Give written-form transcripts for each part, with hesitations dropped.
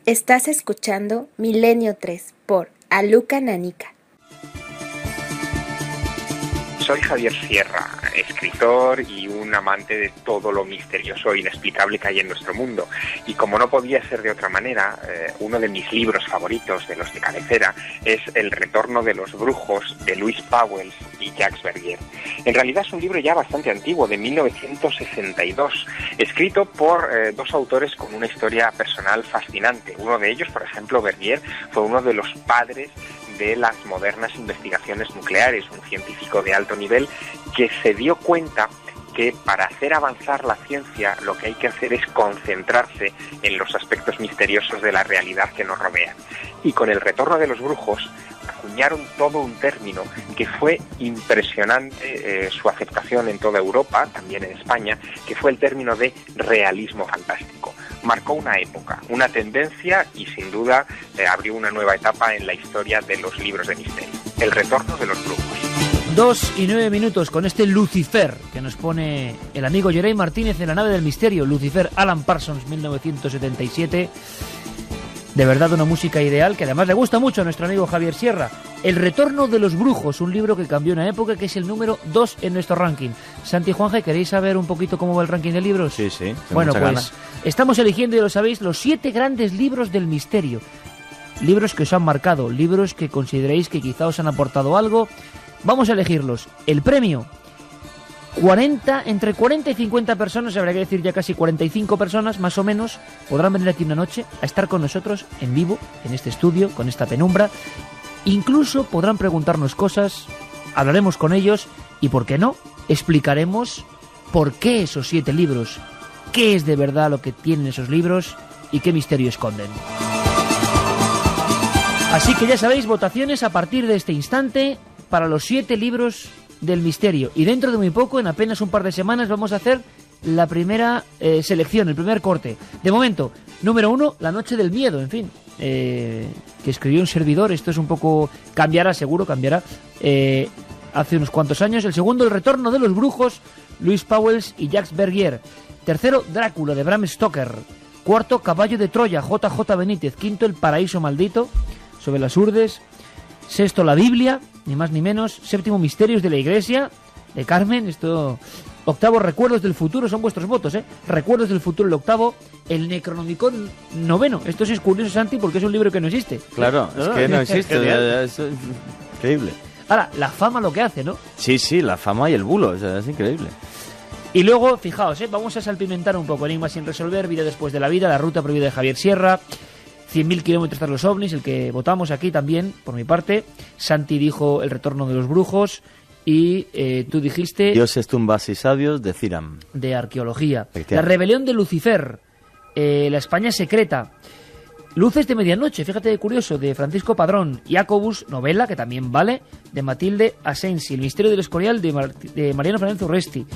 Estás escuchando Milenio 3 por Aluca Nanica. Soy Javier Sierra, escritor y un amante de todo lo misterioso e inexplicable que hay en nuestro mundo. Y como no podía ser de otra manera, uno de mis libros favoritos, de los de cabecera, es El retorno de los brujos, de Louise Pauwels y Jacques Verdier. En realidad es un libro ya bastante antiguo, de 1962, escrito por dos autores con una historia personal fascinante. Uno de ellos, por ejemplo, Verdier, fue uno de los padres de las modernas investigaciones nucleares, un científico de alto nivel que se dio cuenta que para hacer avanzar la ciencia lo que hay que hacer es concentrarse en los aspectos misteriosos de la realidad que nos rodean. Y con El retorno de los brujos acuñaron todo un término que fue impresionante su aceptación en toda Europa, también en España, que fue el término de realismo fantástico. Marcó una época, una tendencia y sin duda abrió una nueva etapa en la historia de los libros de misterio. El retorno de los brujos. 2:09 con este Lucifer que nos pone el amigo Geray Martínez en La nave del misterio. Lucifer, Alan Parsons, 1977. De verdad una música ideal que además le gusta mucho a nuestro amigo Javier Sierra. El retorno de los brujos, un libro que cambió una época, que es el número 2 en nuestro ranking. Santi y Juanje, ¿queréis saber un poquito cómo va el ranking de libros? Sí, sí. Bueno, pues estamos eligiendo, ya lo sabéis, los 7 grandes libros del misterio. Libros que os han marcado, libros que consideréis que quizá os han aportado algo. Vamos a elegirlos. El premio, entre 40 y 50 personas, habría que decir ya casi 45 personas, más o menos, podrán venir aquí una noche a estar con nosotros en vivo, en este estudio, con esta penumbra. Incluso podrán preguntarnos cosas, hablaremos con ellos y, ¿por qué no?, explicaremos por qué esos 7 libros, qué es de verdad lo que tienen esos libros y qué misterio esconden. Así que ya sabéis, votaciones a partir de este instante para los 7 libros del misterio. Y dentro de muy poco, en apenas un par de semanas, vamos a hacer la primera selección, el primer corte. De momento, número 1, La noche del miedo, en fin, que escribió un servidor. Esto es un poco... cambiará, seguro, cambiará. Hace unos cuantos años. El segundo, El retorno de los brujos, Louise Pauwels y Jacques Verdier. Tercero, Drácula, de Bram Stoker. Cuarto, Caballo de Troya, J.J. Benítez. Quinto, El paraíso maldito, sobre las Urdes. Sexto, La Biblia, ni más ni menos. Séptimo, Misterios de la Iglesia, de Carmen. Esto. Octavo, Recuerdos del futuro, son vuestros votos, ¿eh? Recuerdos del futuro, el octavo. El Necronomicon, noveno. Esto sí es curioso, Santi, porque es un libro que no existe. Claro, es que no existe. Es increíble. Ahora, la fama lo que hace, ¿no? Sí, la fama y el bulo, o sea, es increíble. Y luego, fijaos, vamos a salpimentar un poco. Enigma sin resolver, Vida después de la vida, La ruta prohibida de Javier Sierra, 100.000 kilómetros tras los ovnis, el que votamos aquí también, por mi parte. Santi dijo El retorno de los brujos y tú dijiste... Dioses, tumbas y sabios, de Ciram. De arqueología. La rebelión de Lucifer, La España secreta, Luces de medianoche, fíjate de curioso, de Francisco Padrón. Jacobus, novela, que también vale, de Matilde Asensi. El misterio del Escorial, de Mariano Fernández Urresti,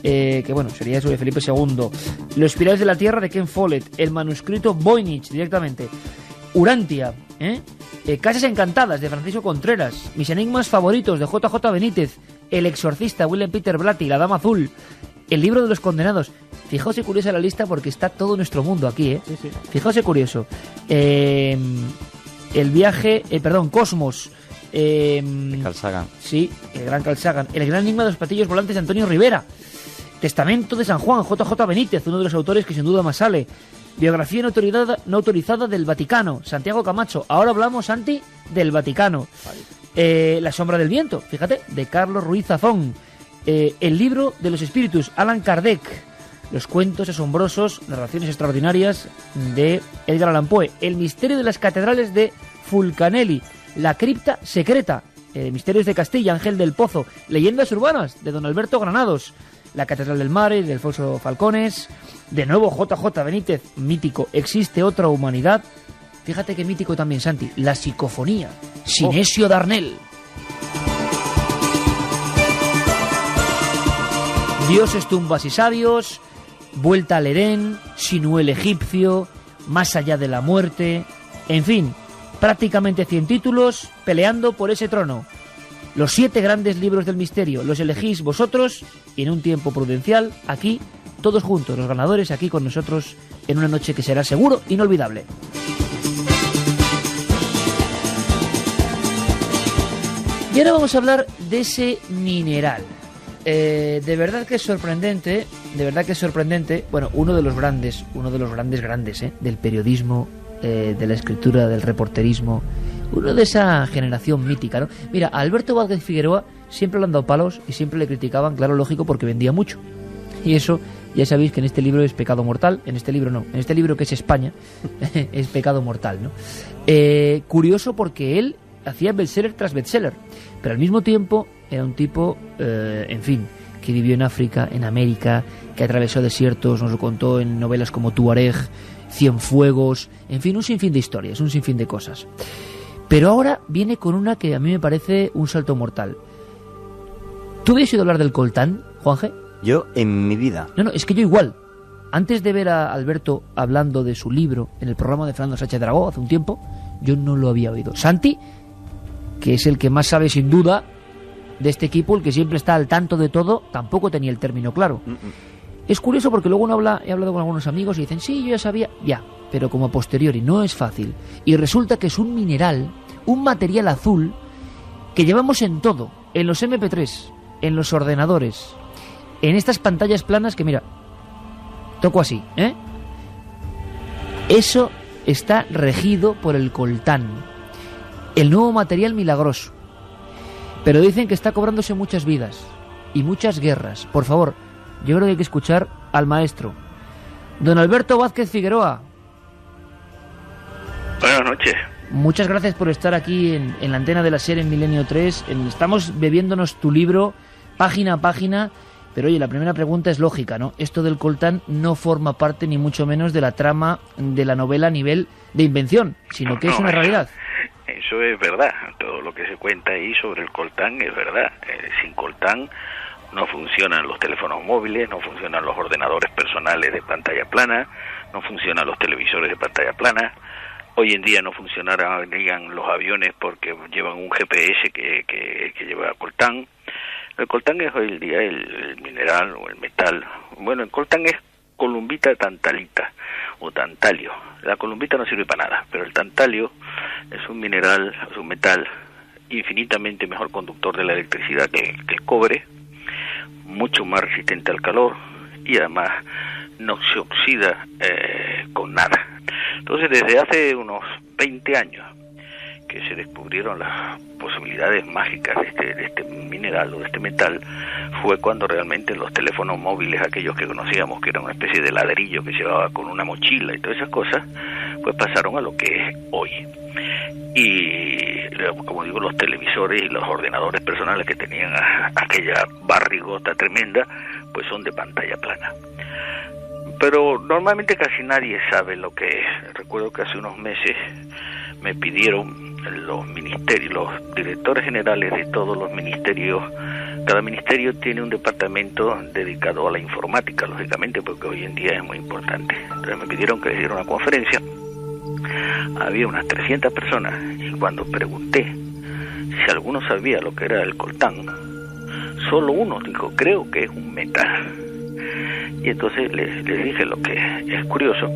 que bueno, sería sobre Felipe II. Los Pilares de la Tierra, de Ken Follett. El manuscrito Voynich, directamente. Urantia, Casas encantadas, de Francisco Contreras. Mis enigmas favoritos, de J.J. Benítez. El exorcista, William Peter Blatty. La dama azul. El libro de los condenados. Fijaos qué curiosa la lista, porque está todo nuestro mundo aquí, ¿eh? Sí. Fijaos qué curioso. El viaje... Cosmos. Carl Sagan. Sí, el gran Carl Sagan. El gran enigma de los platillos volantes, de Antonio Rivera. Testamento de San Juan, J.J. Benítez, uno de los autores que sin duda más sale. Biografía no autorizada del Vaticano, Santiago Camacho. Ahora hablamos, Santi, del Vaticano. La sombra del viento, fíjate, de Carlos Ruiz Zafón. El libro de los espíritus, Allan Kardec. Los cuentos asombrosos, narraciones extraordinarias, de Edgar Allan Poe. El misterio de las catedrales, de Fulcanelli. La cripta secreta, Misterios de Castilla, Ángel del Pozo. Leyendas urbanas, de don Alberto Granados. La catedral del Mare, de Alfonso Falcones. De nuevo J.J. Benítez, mítico. Existe otra humanidad. Fíjate que mítico también, Santi. La psicofonía, Sinesio Darnell. Dioses, tumbas y sabios, Vuelta al Edén, Sinú el egipcio, Más allá de la muerte. En fin, prácticamente 100 títulos peleando por ese trono. Los 7 grandes libros del misterio los elegís vosotros y en un tiempo prudencial, aquí, todos juntos, los ganadores aquí con nosotros en una noche que será seguro inolvidable. Y ahora vamos a hablar de ese mineral. De verdad que es sorprendente, bueno, uno de los grandes del periodismo, de la escritura, del reporterismo, uno de esa generación mítica, ¿no? Mira, a Alberto Vázquez Figueroa siempre le han dado palos y siempre le criticaban, claro, lógico, porque vendía mucho. Y eso, ya sabéis que en este libro es pecado mortal, en este libro que es España, es pecado mortal, ¿no? Curioso porque él hacía bestseller tras bestseller, pero al mismo tiempo era un tipo, en fin, que vivió en África, en América, que atravesó desiertos, nos lo contó en novelas como Tuareg, Cienfuegos, en fin, un sinfín de historias, un sinfín de cosas. Pero ahora viene con una que a mí me parece un salto mortal. ¿Tú habías oído hablar del coltán, Juanje? Yo, en mi vida. No, es que yo igual. Antes de ver a Alberto hablando de su libro en el programa de Fernando Sánchez Dragó hace un tiempo, yo no lo había oído. Santi, que es el que más sabe sin duda de este equipo, el que siempre está al tanto de todo, tampoco tenía el término claro. Es curioso porque luego he hablado con algunos amigos y dicen, sí, yo ya sabía, pero como a posteriori, no es fácil. Y resulta que es un mineral, un material azul, que llevamos en todo, en los MP3, en los ordenadores, en estas pantallas planas que, mira, toco así, ¿eh? Eso está regido por el coltán, el nuevo material milagroso. Pero dicen que está cobrándose muchas vidas y muchas guerras. Por favor, yo creo que hay que escuchar al maestro. Don Alberto Vázquez Figueroa. Buenas noches. Muchas gracias por estar aquí en la antena de la SER en Milenio 3. Estamos bebiéndonos tu libro, página a página. Pero oye, la primera pregunta es lógica, ¿no? Esto del coltán no forma parte ni mucho menos de la trama de la novela a nivel de invención, sino que es una realidad. Eso es verdad. Todo lo que se cuenta ahí sobre el coltán es verdad. Sin coltán no funcionan los teléfonos móviles, no funcionan los ordenadores personales de pantalla plana, no funcionan los televisores de pantalla plana. Hoy en día no funcionarían los aviones porque llevan un GPS que lleva coltán. El coltán es hoy en día el mineral o el metal. Bueno, el coltán es columbita tantalita o tantalio. La columbita no sirve para nada, pero el tantalio es un mineral, es un metal infinitamente mejor conductor de la electricidad que el cobre, mucho más resistente al calor y además no se oxida con nada. Entonces, desde hace unos 20 años que se descubrieron las posibilidades mágicas de este mineral o de este metal, fue cuando realmente los teléfonos móviles, aquellos que conocíamos, que era una especie de ladrillo que llevaba con una mochila y todas esas cosas, pues pasaron a lo que es hoy. Y, como digo, los televisores y los ordenadores personales que tenían aquella barrigota tremenda, pues son de pantalla plana. Pero normalmente casi nadie sabe lo que es. Recuerdo que hace unos meses me pidieron los ministerios, los directores generales de todos los ministerios. Cada ministerio tiene un departamento dedicado a la informática, lógicamente, porque hoy en día es muy importante. Entonces me pidieron que les diera una conferencia. Había unas 300 personas y cuando pregunté si alguno sabía lo que era el coltán, solo uno dijo, creo que es un metal. Y entonces les dije lo que es curioso,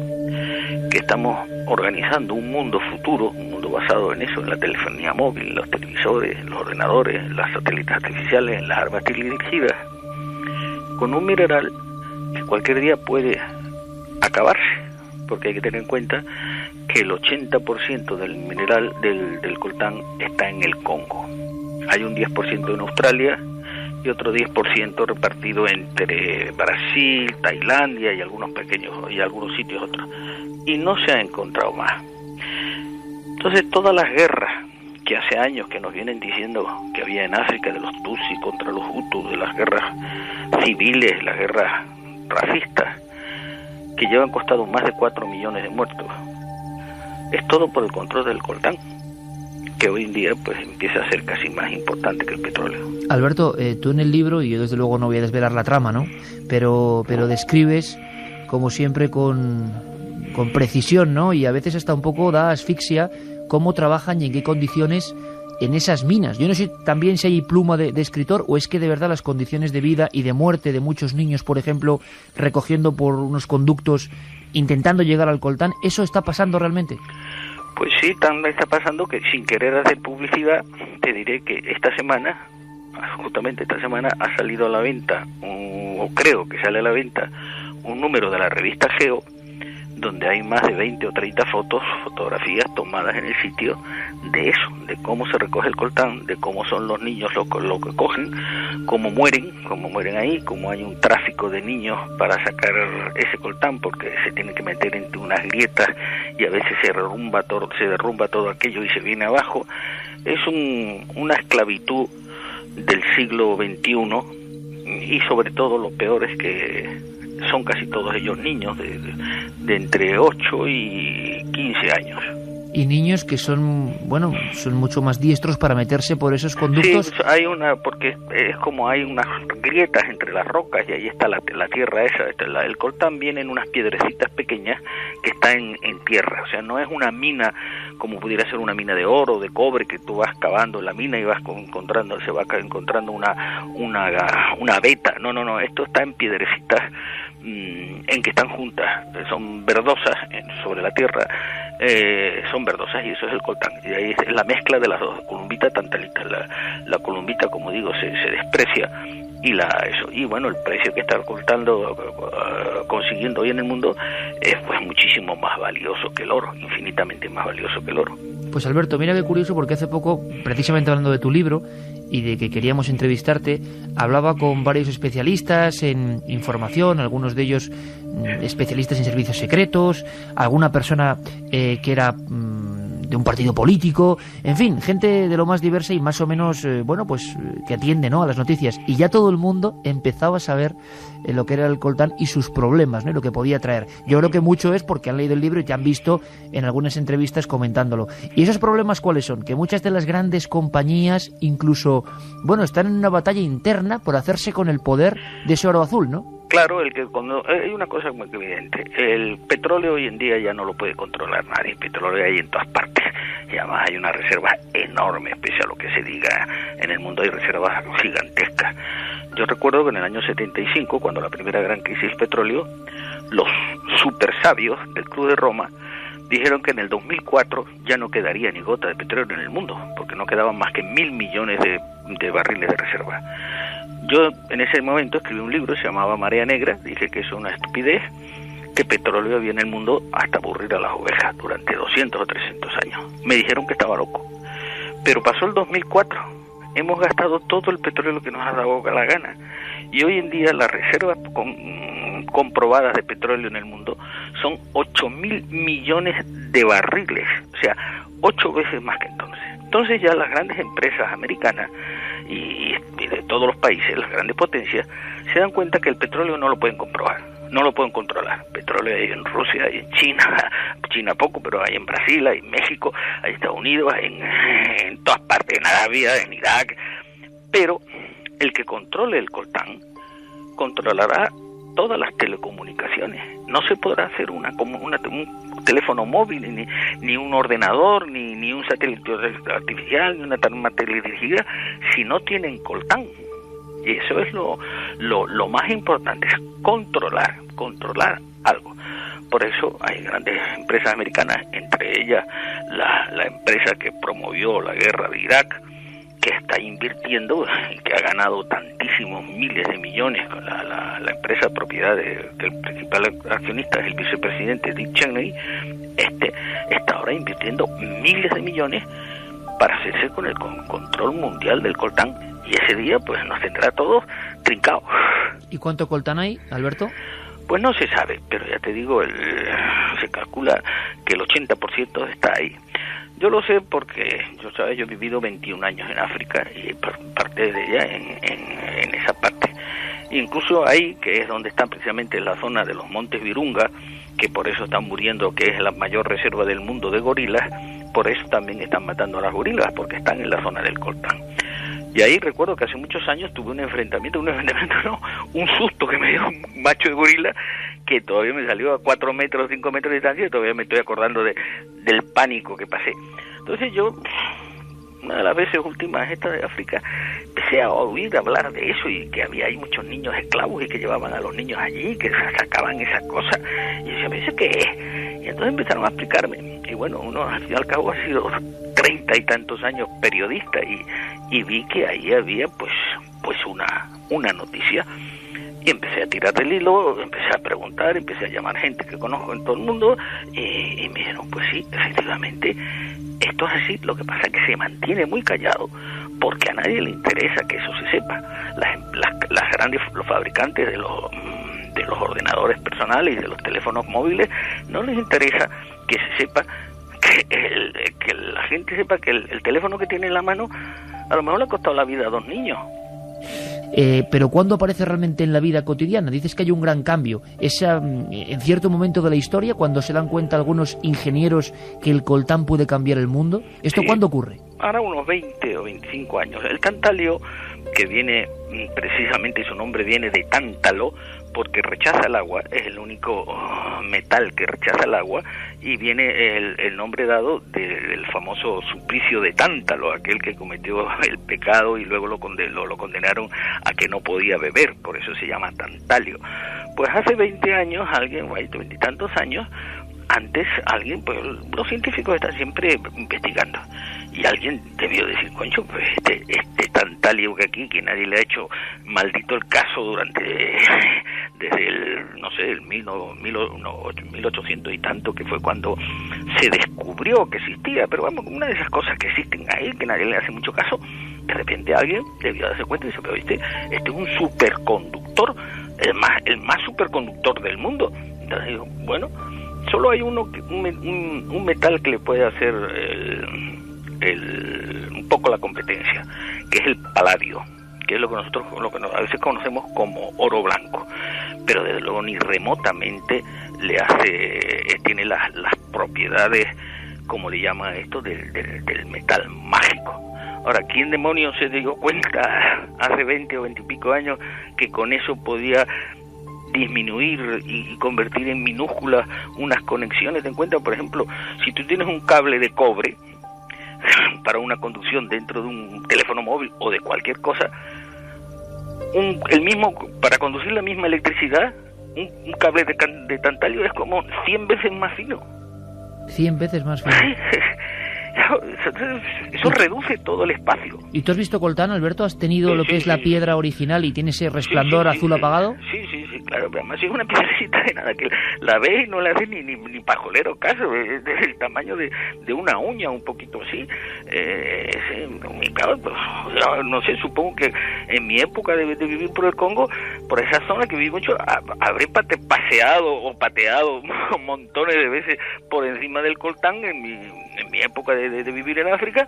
que estamos organizando un mundo futuro, un mundo basado en eso, en la telefonía móvil, los televisores, los ordenadores, las satélites artificiales, las armas dirigidas, con un mineral que cualquier día puede acabarse, porque hay que tener en cuenta que el 80% del mineral del coltán está en el Congo. Hay un 10% en Australia y otro 10% repartido entre Brasil, Tailandia y algunos sitios otros. Y no se ha encontrado más. Entonces todas las guerras que hace años que nos vienen diciendo que había en África, de los Tutsi contra los Hutus, de las guerras civiles, las guerras racistas, que llevan costado más de 4 millones de muertos, es todo por el control del coltán, que hoy en día pues empieza a ser casi más importante que el petróleo. Alberto, tú en el libro, y yo desde luego no voy a desvelar la trama, ¿no? Pero describes, como siempre, con precisión, ¿no? Y a veces hasta un poco da asfixia cómo trabajan y en qué condiciones en esas minas. Yo no sé también si hay pluma de escritor o es que de verdad las condiciones de vida y de muerte de muchos niños, por ejemplo, recogiendo por unos conductos, intentando llegar al coltán, ¿eso está pasando realmente? Pues sí, tan está pasando que, sin querer hacer publicidad, te diré que justamente esta semana ha salido a la venta, o creo que sale a la venta, un número de la revista Geo, donde hay más de 20 o 30 fotografías tomadas en el sitio de eso, de cómo se recoge el coltán, de cómo son los niños lo que cogen, cómo mueren ahí, cómo hay un tráfico de niños para sacar ese coltán, porque se tienen que meter entre unas grietas y a veces se derrumba todo aquello y se viene abajo. Es una esclavitud del siglo XXI, y sobre todo lo peor es que son casi todos ellos niños de entre 8 y 15 años. Y niños que son mucho más diestros para meterse por esos conductos. Sí, porque es como hay unas grietas entre las rocas y ahí está la tierra esa. El coltán viene en unas piedrecitas pequeñas que están en tierra. O sea, no es una mina como pudiera ser una mina de oro, de cobre, que tú vas cavando en la mina y se va encontrando una veta. No, esto está en piedrecitas en que están juntas, son verdosas sobre la tierra, son verdosas, y eso es el coltán, y ahí es la mezcla de las dos, columbita tantalita. La columbita, como digo, se desprecia, y bueno, el precio que está consiguiendo hoy en el mundo es pues muchísimo más valioso que el oro, infinitamente más valioso que el oro. Pues Alberto, mira qué curioso, porque hace poco, precisamente hablando de tu libro y de que queríamos entrevistarte, hablaba con varios especialistas en información, algunos de ellos especialistas en servicios secretos, alguna persona que era de un partido político, en fin, gente de lo más diversa y más o menos, que atiende, ¿no?, a las noticias. Y ya todo el mundo empezaba a saber lo que era el coltán y sus problemas, ¿no?, y lo que podía traer. Yo creo que mucho es porque han leído el libro y te han visto en algunas entrevistas comentándolo. ¿Y esos problemas cuáles son? Que muchas de las grandes compañías incluso, están en una batalla interna por hacerse con el poder de ese oro azul, ¿no? Claro, hay una cosa muy evidente. El petróleo hoy en día ya no lo puede controlar nadie. El petróleo hay en todas partes. Y además hay una reserva enorme, pese a lo que se diga. En el mundo hay reservas gigantescas. Yo recuerdo que en el año 75, cuando la primera gran crisis del petróleo, los super sabios del Club de Roma dijeron que en el 2004 ya no quedaría ni gota de petróleo en el mundo, porque no quedaban más que 1.000 millones de barriles de reserva. Yo en ese momento escribí un libro, se llamaba Marea Negra, dije que es una estupidez, que petróleo había en el mundo hasta aburrir a las ovejas durante 200 o 300 años. Me dijeron que estaba loco. Pero pasó el 2004, hemos gastado todo el petróleo que nos ha dado la gana, y hoy en día las reservas comprobadas de petróleo en el mundo son 8.000 millones de barriles, o sea, 8 veces más que entonces. Entonces ya las grandes empresas americanas y de todos los países, las grandes potencias, se dan cuenta que el petróleo no lo pueden comprobar, no lo pueden controlar. Petróleo hay en Rusia, hay en China poco, pero hay en Brasil, hay en México, hay en Estados Unidos, hay en todas partes, en Arabia, en Irak. Pero el que controle el coltán controlará todas las telecomunicaciones. No se podrá hacer un teléfono móvil, ni un ordenador, ni un satélite artificial, ni una tarima teledirigida, si no tienen coltán. Y eso es lo más importante, es controlar algo. Por eso hay grandes empresas americanas, entre ellas la empresa que promovió la guerra de Irak, que está invirtiendo y que ha ganado tantísimos miles de millones con la empresa propiedad del principal accionista, es el vicepresidente Dick Cheney. Está ahora invirtiendo miles de millones para hacerse con el control mundial del coltán, y ese día pues nos tendrá todos trincados. ¿Y cuánto coltán hay, Alberto? Pues no se sabe, pero ya te digo, se calcula que el 80% está ahí. Yo lo sé porque yo he vivido 21 años en África y parte de ella en esa parte. Incluso ahí, que es donde están precisamente en la zona de los Montes Virunga, que por eso están muriendo, que es la mayor reserva del mundo de gorilas, por eso también están matando a las gorilas, porque están en la zona del coltán. Y ahí recuerdo que hace muchos años tuve un susto que me dio un macho de gorila, que todavía me salió a 4 metros, 5 metros de distancia, y todavía me estoy acordando del pánico que pasé. Entonces yo, una de las veces últimas esta de África, empecé a oír hablar de eso, y que había ahí muchos niños esclavos y que llevaban a los niños allí, que sacaban esas cosas, y yo decía, ¿eso qué es? Y entonces empezaron a explicarme. Y bueno, uno al fin y al cabo ha sido 30 y tantos años periodista y vi que ahí había pues una noticia. Y empecé a tirar del hilo, empecé a preguntar, empecé a llamar gente que conozco en todo el mundo y me dijeron, pues sí, efectivamente, esto es así. Lo que pasa es que se mantiene muy callado porque a nadie le interesa que eso se sepa. Los fabricantes de los ordenadores personales y de los teléfonos móviles no les interesa que se sepa, que la gente sepa que el teléfono que tiene en la mano a lo mejor le ha costado la vida a 2 niños. Pero ¿cuándo aparece realmente en la vida cotidiana? Dices que hay un gran cambio. En cierto momento de la historia, cuando se dan cuenta algunos ingenieros que el coltán puede cambiar el mundo. ¿Esto sí. ¿Cuándo ocurre? Ahora unos 20 o 25 años. El tantalio, que viene precisamente, su nombre viene de tántalo, porque rechaza el agua, es el único metal que rechaza el agua, y viene el nombre dado del famoso suplicio de Tántalo, aquel que cometió el pecado y luego lo condenaron a que no podía beber, por eso se llama tantalio. Pues hace 20 años, 20 y tantos años, antes alguien, pues los científicos están siempre investigando, y alguien debió decir, concho, pues este tantalio que aquí, que nadie le ha hecho maldito el caso desde el 1800 y tanto, que fue cuando se descubrió que existía, pero vamos, una de esas cosas que existen ahí, que nadie le hace mucho caso, de repente alguien debió darse cuenta y dice, pero este es un superconductor, el más superconductor del mundo. Entonces digo, bueno, solo hay un metal que le puede hacer un poco la competencia, que es el paladio, que es lo que nosotros a veces conocemos como oro blanco, pero desde luego ni remotamente tiene las propiedades, como le llaman esto, del metal mágico. Ahora, ¿quién demonios se dio cuenta hace 20 o 20 y pico años que con eso podía disminuir y convertir en minúsculas unas conexiones? Ten en cuenta, por ejemplo, si tú tienes un cable de cobre para una conducción dentro de un teléfono móvil o de cualquier cosa, para conducir la misma electricidad, un cable de tantalio es como 100 veces más fino. 100 veces más fino. Eso reduce todo el espacio. ¿Y tú has visto coltán, Alberto? ¿Has tenido lo que es la piedra original y tiene ese resplandor azul apagado? Sí, claro, pero además es una piedrecita de nada, que la ves y no le hace ni pajolero caso, es del tamaño de una uña, un poquito así. Claro, pues, no sé, supongo que en mi época de vivir por el Congo, por esa zona que viví mucho, habré pateado montones de veces por encima del coltán en mi época de vivir en África,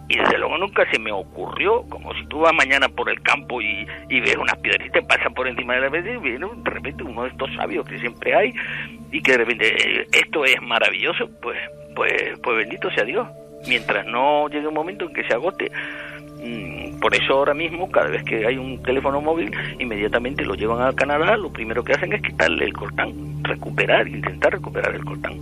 y desde luego nunca se me ocurrió, como si tú vas mañana por el campo y ves unas piedritas, pasan por encima de la vez y viene de repente uno de estos sabios que siempre hay, y que de repente esto es maravilloso, pues bendito sea Dios, mientras no llegue un momento en que se agote. Por eso ahora mismo, cada vez que hay un teléfono móvil, inmediatamente lo llevan a Canadá, lo primero que hacen es quitarle el coltán, intentar recuperar el coltán.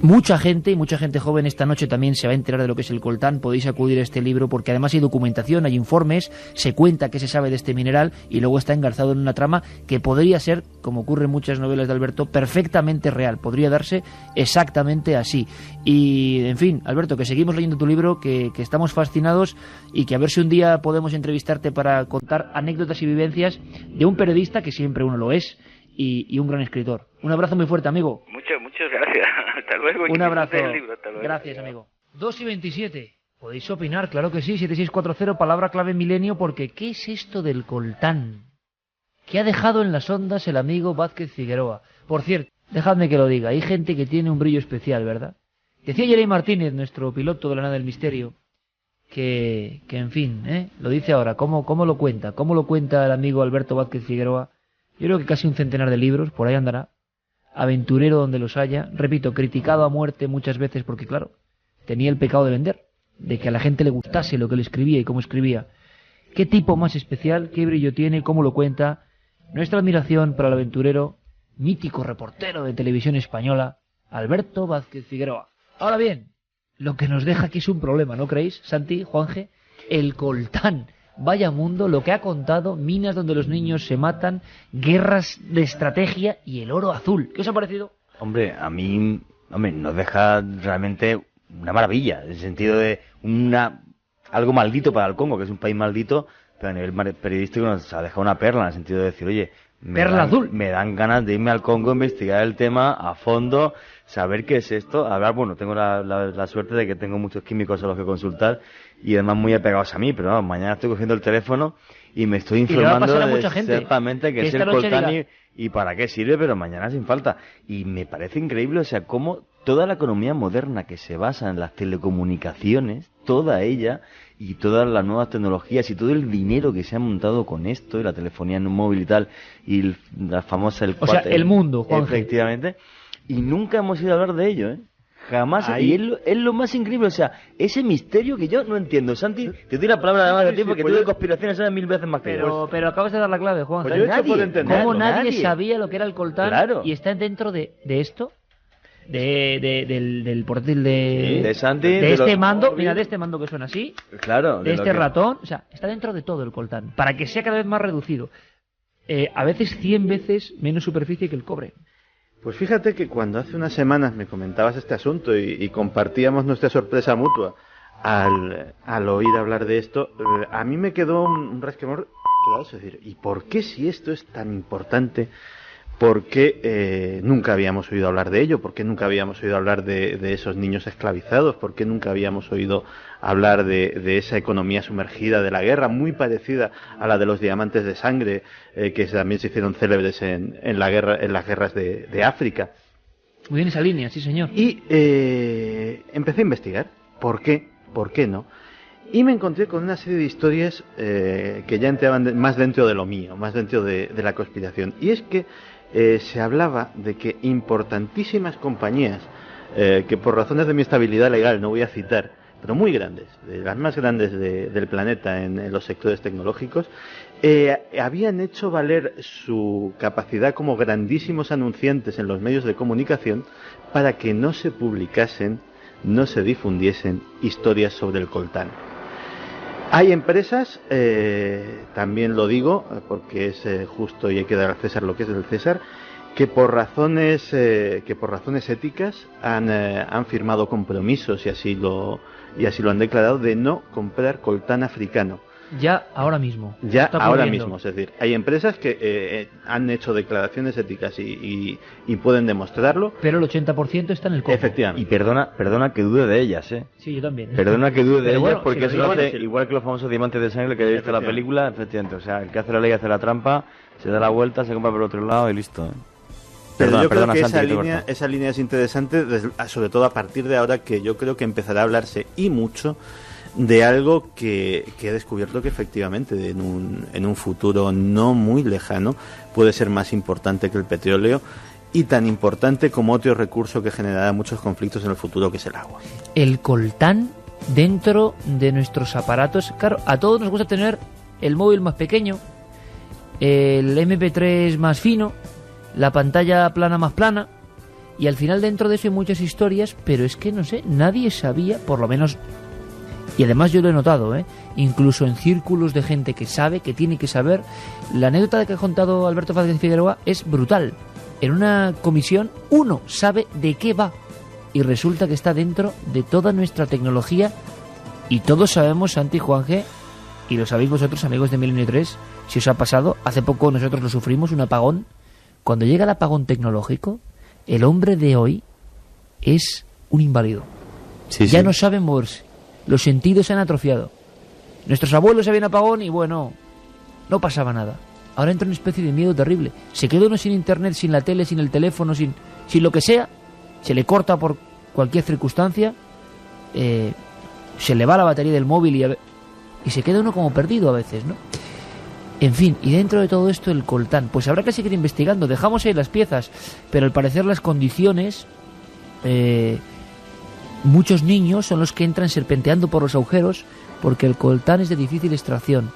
Mucha gente joven esta noche también se va a enterar de lo que es el coltán. Podéis acudir a este libro porque además hay documentación, hay informes, se cuenta qué se sabe de este mineral y luego está engarzado en una trama que podría ser, como ocurre en muchas novelas de Alberto, perfectamente real. Podría darse exactamente así. Y, en fin, Alberto, que seguimos leyendo tu libro, que estamos fascinados y que a ver si un día podemos entrevistarte para contar anécdotas y vivencias de un periodista, que siempre uno lo es, y un gran escritor. Un abrazo muy fuerte, amigo. Muchas gracias. Hasta luego. Un abrazo. Hasta luego. Gracias, amigo. 2:27. Podéis opinar, claro que sí. 7640, palabra clave milenio, porque ¿qué es esto del coltán? ¿Qué ha dejado en las ondas el amigo Vázquez Figueroa? Por cierto, dejadme que lo diga, hay gente que tiene un brillo especial, ¿verdad? Decía Jerry Martínez, nuestro piloto de la nave del misterio, que en fin, lo dice ahora, ¿cómo lo cuenta? ¿Cómo lo cuenta el amigo Alberto Vázquez Figueroa? Yo creo que casi un centenar de libros, por ahí andará, aventurero donde los haya, repito, criticado a muerte muchas veces porque, claro, tenía el pecado de vender, de que a la gente le gustase lo que le escribía y cómo escribía. ¿Qué tipo más especial? ¿Qué brillo tiene? ¿Cómo lo cuenta? Nuestra admiración para el aventurero, mítico reportero de televisión española, Alberto Vázquez Figueroa. Ahora bien, lo que nos deja aquí es un problema, ¿no creéis, Santi, Juanje? El coltán. Vaya mundo, lo que ha contado, minas donde los niños se matan, guerras de estrategia y el oro azul. ¿Qué os ha parecido? Hombre, a mí hombre, nos deja realmente una maravilla, en el sentido de algo maldito para el Congo, que es un país maldito, pero a nivel periodístico nos ha dejado una perla, en el sentido de decir, oye, azul. Me dan ganas de irme al Congo, investigar el tema a fondo, saber qué es esto, hablar, bueno, tengo la suerte de que tengo muchos químicos a los que consultar y además muy apegados a mí, pero vamos, mañana estoy cogiendo el teléfono y me estoy informando de exactamente qué es el coltán y para qué sirve, pero mañana sin falta. Y me parece increíble, o sea, cómo toda la economía moderna que se basa en las telecomunicaciones, toda ella y todas las nuevas tecnologías y todo el dinero que se ha montado con esto, y la telefonía en un móvil y tal, y la famosa el mundo, Juanje. Efectivamente. Y nunca hemos ido a hablar de ello, ¿eh? Jamás. Y es lo más increíble, o sea, ese misterio que yo no entiendo. Santi, te doy la palabra además de tiempo, que tú de conspiraciones sabes 1000 veces más que yo. Pero acabas de dar la clave, Juan. Pues nadie sabía lo que era el coltán? Claro. Y está dentro de esto, del portátil de Santi, de este mando, mira, de este mando que suena así, claro, de este ratón, o sea, está dentro de todo el coltán, para que sea cada vez más reducido. A veces 100 veces menos superficie que el cobre. Pues fíjate que cuando hace unas semanas me comentabas este asunto y compartíamos nuestra sorpresa mutua al oír hablar de esto, a mí me quedó un resquemor, claro, es decir, ¿y por qué si esto es tan importante? ¿Por qué nunca habíamos oído hablar de ello? ¿Por qué nunca habíamos oído hablar de esos niños esclavizados? ¿Por qué nunca habíamos oído hablar de esa economía sumergida de la guerra, muy parecida a la de los diamantes de sangre, que también se hicieron célebres en las guerras de África? Muy bien esa línea, sí señor. Y empecé a investigar. ¿Por qué? ¿Por qué no? Y me encontré con una serie de historias que ya entraban más dentro de lo mío, más dentro de la conspiración. Y es que se hablaba de que importantísimas compañías, que por razones de mi estabilidad legal no voy a citar, pero muy grandes, de las más grandes del planeta en los sectores tecnológicos, habían hecho valer su capacidad como grandísimos anunciantes en los medios de comunicación para que no se publicasen, no se difundiesen historias sobre el coltán. Hay empresas, también lo digo, porque es justo y hay que dar al César lo que es del César, que por razones éticas han firmado compromisos y así lo han declarado de no comprar coltán africano. Ya ahora mismo. Ya ahora mismo, es decir, hay empresas que han hecho declaraciones éticas y pueden demostrarlo. Pero el 80% está en el Congo. Efectivamente. Y perdona que dude de ellas, ¿eh? Sí, yo también. Perdona que dude de ellas, bueno, porque si eso lo hace igual que los famosos diamantes de sangre que habéis visto en la película, efectivamente. O sea, el que hace la ley hace la trampa, se da la vuelta, se compra por otro lado y listo, ¿eh? Pero yo creo que Santi, esa línea es interesante, sobre todo a partir de ahora, que yo creo que empezará a hablarse y mucho de algo que he descubierto que efectivamente en un futuro no muy lejano puede ser más importante que el petróleo y tan importante como otro recurso que generará muchos conflictos en el futuro, que es el agua. El coltán dentro de nuestros aparatos. Claro, a todos nos gusta tener el móvil más pequeño, el MP3 más fino, la pantalla plana más plana, y al final dentro de eso hay muchas historias, pero es que no sé, nadie sabía, por lo menos. Y además yo lo he notado, incluso en círculos de gente que sabe, que tiene que saber. La anécdota que ha contado Alberto Vázquez Figueroa es brutal. En una comisión uno sabe de qué va y resulta que está dentro de toda nuestra tecnología. Y todos sabemos, Santi, Juanje, y lo sabéis vosotros, amigos de Milenio 3, si os ha pasado, hace poco nosotros lo sufrimos, un apagón. Cuando llega el apagón tecnológico, el hombre de hoy es un inválido. Ya no sabe moverse. Los sentidos se han atrofiado. Nuestros abuelos habían apagón y bueno, no pasaba nada. Ahora entra una especie de miedo terrible. Se queda uno sin internet, sin la tele, sin el teléfono, sin lo que sea. Se le corta por cualquier circunstancia. Se le va la batería del móvil y se queda uno como perdido a veces, ¿no? En fin, y dentro de todo esto el coltán. Pues habrá que seguir investigando. Dejamos ahí las piezas, pero al parecer las condiciones... muchos niños son los que entran serpenteando por los agujeros porque el coltán es de difícil extracción.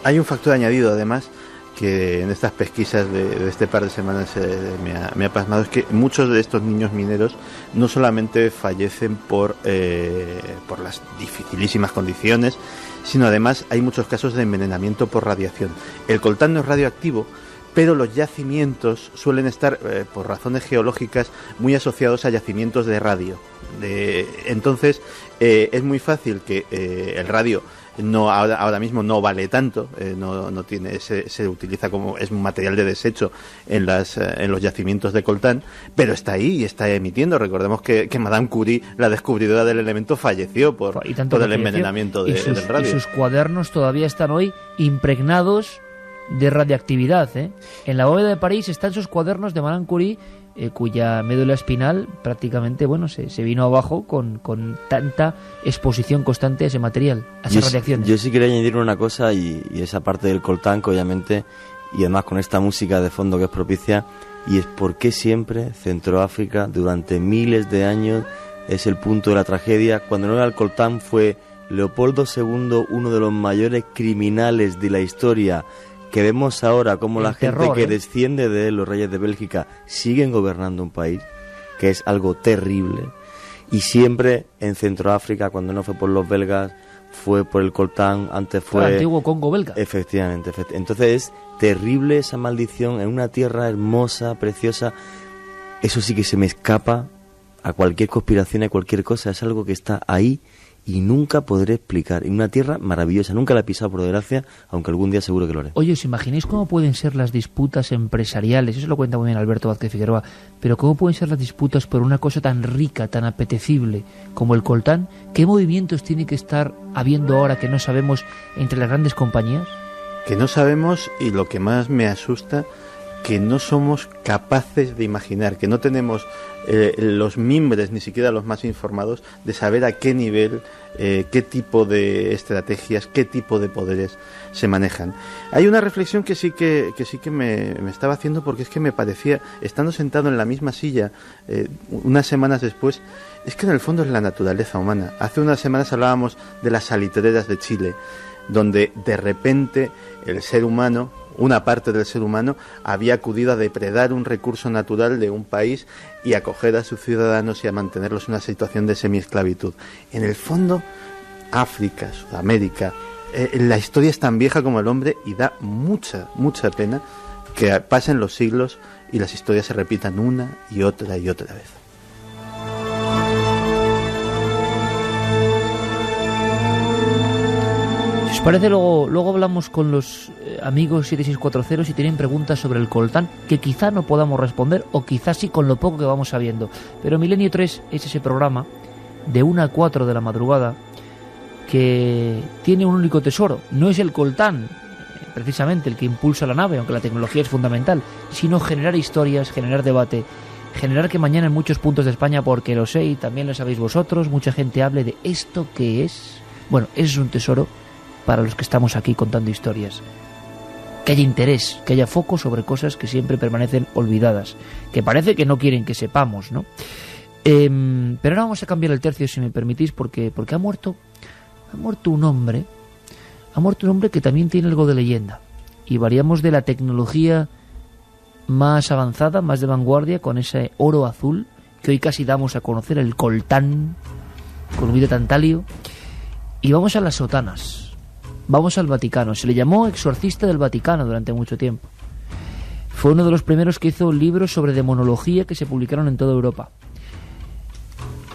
Hay un factor añadido, además, que en estas pesquisas de este par de semanas me ha pasmado, es que muchos de estos niños mineros no solamente fallecen por las dificilísimas condiciones, sino además hay muchos casos de envenenamiento por radiación. El coltán no es radioactivo, pero los yacimientos suelen estar, por razones geológicas, muy asociados a yacimientos de radio. Entonces, es muy fácil que el radio ahora mismo no vale tanto, no tiene, se utiliza como es un material de desecho en los yacimientos de coltán, pero está ahí y está emitiendo. Recordemos que Madame Curie, la descubridora del elemento, falleció por el envenenamiento del radio. Y sus cuadernos todavía están hoy impregnados de radiactividad, ¿eh? En la bóveda de París están sus cuadernos de Madame Curie, cuya médula espinal prácticamente, se vino abajo con tanta exposición constante a ese material, a esas radiaciones. Yo sí quería añadir una cosa, y esa parte del coltán, que obviamente, y además con esta música de fondo que es propicia, y es por qué siempre Centroáfrica, durante miles de años, es el punto de la tragedia. Cuando no era el coltán, fue Leopoldo II, uno de los mayores criminales de la historia, que vemos ahora como la gente que desciende de los reyes de Bélgica siguen gobernando un país, que es algo terrible. Y siempre en Centroáfrica, cuando no fue por los belgas, fue por el coltán, antes fue... el antiguo Congo belga. Efectivamente. Entonces es terrible esa maldición en una tierra hermosa, preciosa. Eso sí que se me escapa a cualquier conspiración, a cualquier cosa. Es algo que está ahí y nunca podré explicar. En una tierra maravillosa, nunca la he pisado, por desgracia, aunque algún día seguro que lo haré. Oye, ¿os imagináis cómo pueden ser las disputas empresariales? Eso lo cuenta muy bien Alberto Vázquez Figueroa. Pero ¿cómo pueden ser las disputas por una cosa tan rica, tan apetecible como el coltán? ¿Qué movimientos tiene que estar habiendo ahora que no sabemos entre las grandes compañías? Que no sabemos, y lo que más me asusta, que no somos capaces de imaginar, que no tenemos los mimbres, ni siquiera los más informados, de saber a qué nivel, qué tipo de estrategias, qué tipo de poderes se manejan. Hay una reflexión que sí que me estaba haciendo, porque es que me parecía, estando sentado en la misma silla unas semanas después, es que en el fondo es la naturaleza humana. Hace unas semanas hablábamos de las salitreras de Chile, donde de repente el ser humano, una parte del ser humano, había acudido a depredar un recurso natural de un país y a acoger a sus ciudadanos y a mantenerlos en una situación de semiesclavitud. En el fondo, África, Sudamérica, la historia es tan vieja como el hombre, y da mucha pena que pasen los siglos y las historias se repitan una y otra vez. Si os parece, luego hablamos con los amigos 7640 si tienen preguntas sobre el coltán, que quizá no podamos responder, o quizá sí con lo poco que vamos sabiendo. Pero Milenio 3 es ese programa de 1 a 4 de la madrugada que tiene un único tesoro. No es el coltán precisamente el que impulsa la nave, aunque la tecnología es fundamental, sino generar historias, generar debate, generar que mañana en muchos puntos de España, porque lo sé y también lo sabéis vosotros, mucha gente hable de esto que es. Bueno, ese es un tesoro para los que estamos aquí contando historias. Que haya interés, que haya foco sobre cosas que siempre permanecen olvidadas, que parece que no quieren que sepamos, ¿no? Pero ahora vamos a cambiar el tercio, si me permitís, porque ha muerto un hombre que también tiene algo de leyenda. Y variamos de la tecnología más avanzada, más de vanguardia, con ese oro azul que hoy casi damos a conocer, el coltán, con un vídeo tantalio, y vamos a las sotanas. Vamos al Vaticano. Se le llamó exorcista del Vaticano durante mucho tiempo. Fue uno de los primeros que hizo libros sobre demonología que se publicaron en toda Europa.